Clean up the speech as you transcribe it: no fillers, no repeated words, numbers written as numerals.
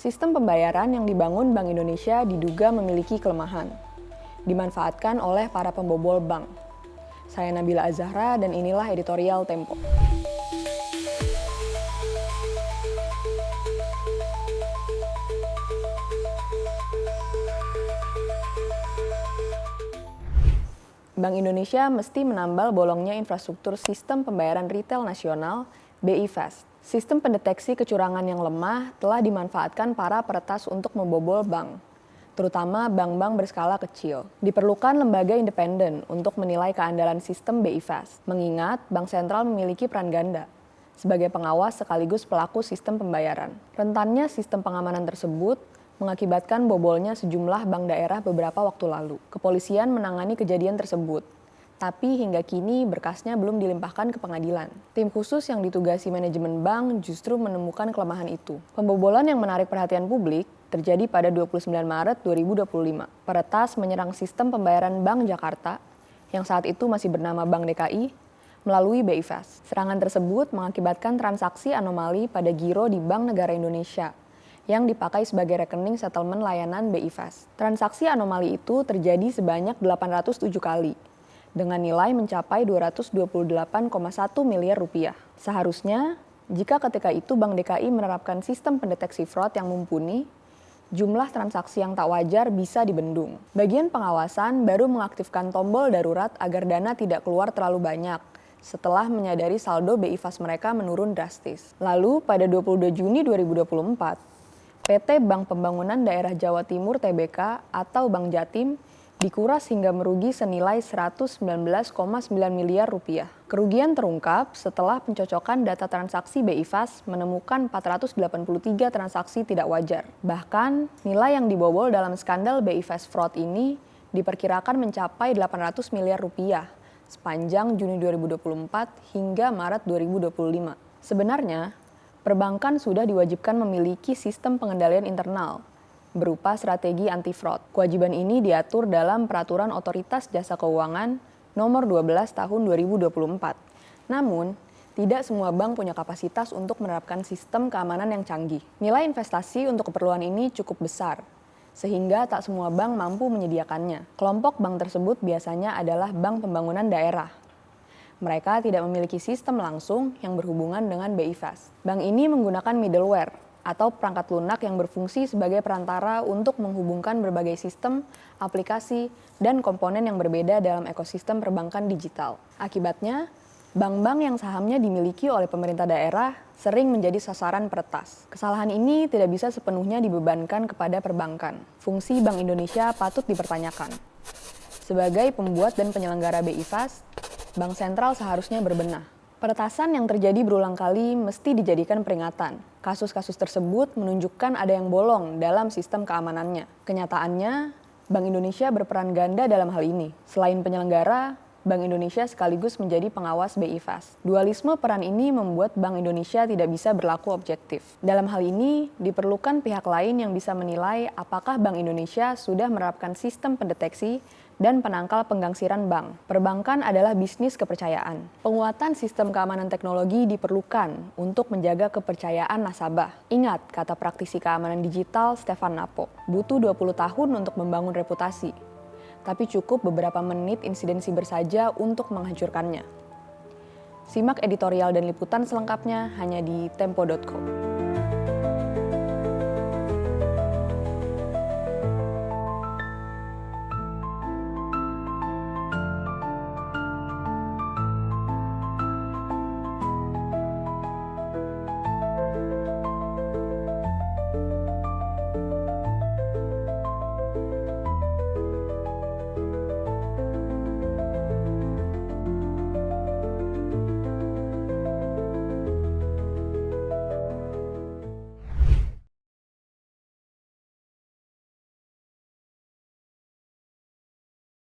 Sistem pembayaran yang dibangun Bank Indonesia diduga memiliki kelemahan, dimanfaatkan oleh para pembobol bank. Saya Nabila Azahra dan inilah editorial Tempo. Bank Indonesia mesti menambal bolongnya infrastruktur sistem pembayaran retail nasional BI Fast. Sistem pendeteksi kecurangan yang lemah telah dimanfaatkan para peretas untuk membobol bank, terutama bank-bank berskala kecil. Diperlukan lembaga independen untuk menilai keandalan sistem BI Fast, mengingat Bank Sentral memiliki peran ganda sebagai pengawas sekaligus pelaku sistem pembayaran. Rentannya sistem pengamanan tersebut mengakibatkan bobolnya sejumlah bank daerah beberapa waktu lalu. Kepolisian menangani kejadian tersebut, tapi hingga kini berkasnya belum dilimpahkan ke pengadilan. Tim khusus yang ditugasi manajemen bank justru menemukan kelemahan itu. Pembobolan yang menarik perhatian publik terjadi pada 29 Maret 2025. Peretas menyerang sistem pembayaran Bank Jakarta, yang saat itu masih bernama Bank DKI, melalui BI Fast. Serangan tersebut mengakibatkan transaksi anomali pada giro di Bank Negara Indonesia, yang dipakai sebagai rekening settlement layanan BI Fast. Transaksi anomali itu terjadi sebanyak 807 kali, dengan nilai mencapai 228,1 miliar rupiah. Seharusnya, jika ketika itu Bank DKI menerapkan sistem pendeteksi fraud yang mumpuni, jumlah transaksi yang tak wajar bisa dibendung. Bagian pengawasan baru mengaktifkan tombol darurat agar dana tidak keluar terlalu banyak, setelah menyadari saldo BI Fast mereka menurun drastis. Lalu, pada 22 Juni 2024, PT Bank Pembangunan Daerah Jawa Timur (TBK) atau Bank Jatim dikuras hingga merugi senilai 119,9 miliar rupiah. Kerugian terungkap setelah pencocokan data transaksi BI Fast menemukan 483 transaksi tidak wajar. Bahkan, nilai yang dibobol dalam skandal BI Fast fraud ini diperkirakan mencapai 800 miliar rupiah sepanjang Juni 2024 hingga Maret 2025. Sebenarnya, perbankan sudah diwajibkan memiliki sistem pengendalian internal berupa strategi anti-fraud. Kewajiban ini diatur dalam Peraturan Otoritas Jasa Keuangan Nomor 12 Tahun 2024. Namun, tidak semua bank punya kapasitas untuk menerapkan sistem keamanan yang canggih. Nilai investasi untuk keperluan ini cukup besar, sehingga tak semua bank mampu menyediakannya. Kelompok bank tersebut biasanya adalah bank pembangunan daerah. Mereka tidak memiliki sistem langsung yang berhubungan dengan BI Fast. Bank ini menggunakan middleware atau perangkat lunak yang berfungsi sebagai perantara untuk menghubungkan berbagai sistem, aplikasi, dan komponen yang berbeda dalam ekosistem perbankan digital. Akibatnya, bank-bank yang sahamnya dimiliki oleh pemerintah daerah sering menjadi sasaran peretas. Kesalahan ini tidak bisa sepenuhnya dibebankan kepada perbankan. Fungsi Bank Indonesia patut dipertanyakan. Sebagai pembuat dan penyelenggara BI Fast, Bank Sentral seharusnya berbenah. Peretasan yang terjadi berulang kali mesti dijadikan peringatan. Kasus-kasus tersebut menunjukkan ada yang bolong dalam sistem keamanannya. Kenyataannya, Bank Indonesia berperan ganda dalam hal ini. Selain penyelenggara, Bank Indonesia sekaligus menjadi pengawas BI Fast. Dualisme peran ini membuat Bank Indonesia tidak bisa berlaku objektif. Dalam hal ini, diperlukan pihak lain yang bisa menilai apakah Bank Indonesia sudah menerapkan sistem pendeteksi dan penangkal penggangsiran bank. Perbankan adalah bisnis kepercayaan. Penguatan sistem keamanan teknologi diperlukan untuk menjaga kepercayaan nasabah. Ingat kata praktisi keamanan digital Stefan Napo, butuh 20 tahun untuk membangun reputasi, tapi cukup beberapa menit insiden siber saja untuk menghancurkannya. Simak editorial dan liputan selengkapnya hanya di tempo.co.